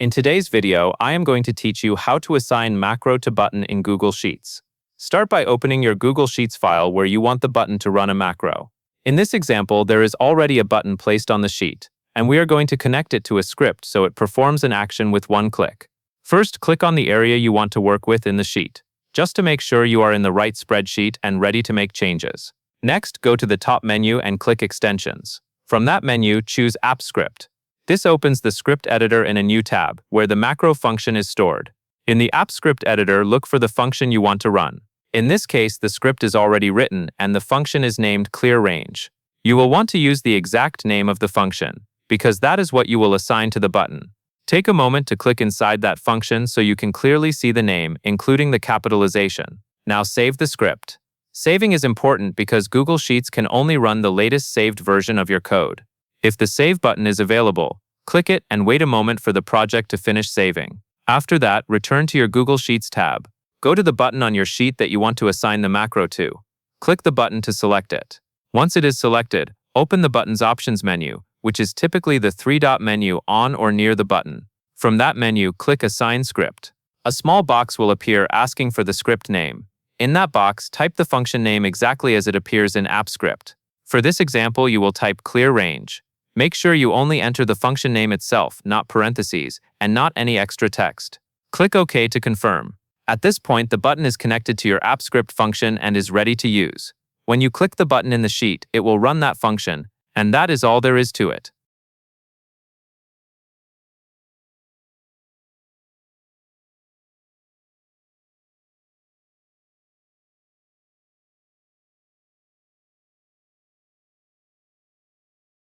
In today's video, I am going to teach you how to assign macro to button in Google Sheets. Start by opening your Google Sheets file where you want the button to run a macro. In this example, there is already a button placed on the sheet, and we are going to connect it to a script so it performs an action with one click. First, click on the area you want to work with in the sheet, just to make sure you are in the right spreadsheet and ready to make changes. Next, go to the top menu and click Extensions. From that menu, choose App Script. This opens the script editor in a new tab, where the macro function is stored. In the App Script editor, look for the function you want to run. In this case, the script is already written, and the function is named clearRange. You will want to use the exact name of the function, because that is what you will assign to the button. Take a moment to click inside that function so you can clearly see the name, including the capitalization. Now save the script. Saving is important because Google Sheets can only run the latest saved version of your code. If the Save button is available, click it and wait a moment for the project to finish saving. After that, return to your Google Sheets tab. Go to the button on your sheet that you want to assign the macro to. Click the button to select it. Once it is selected, open the button's Options menu, which is typically the three-dot menu on or near the button. From that menu, click Assign Script. A small box will appear asking for the script name. In that box, type the function name exactly as it appears in App Script. For this example, you will type clearRange. Make sure you only enter the function name itself, not parentheses, and not any extra text. Click OK to confirm. At this point, the button is connected to your App Script function and is ready to use. When you click the button in the sheet, it will run that function, and that is all there is to it.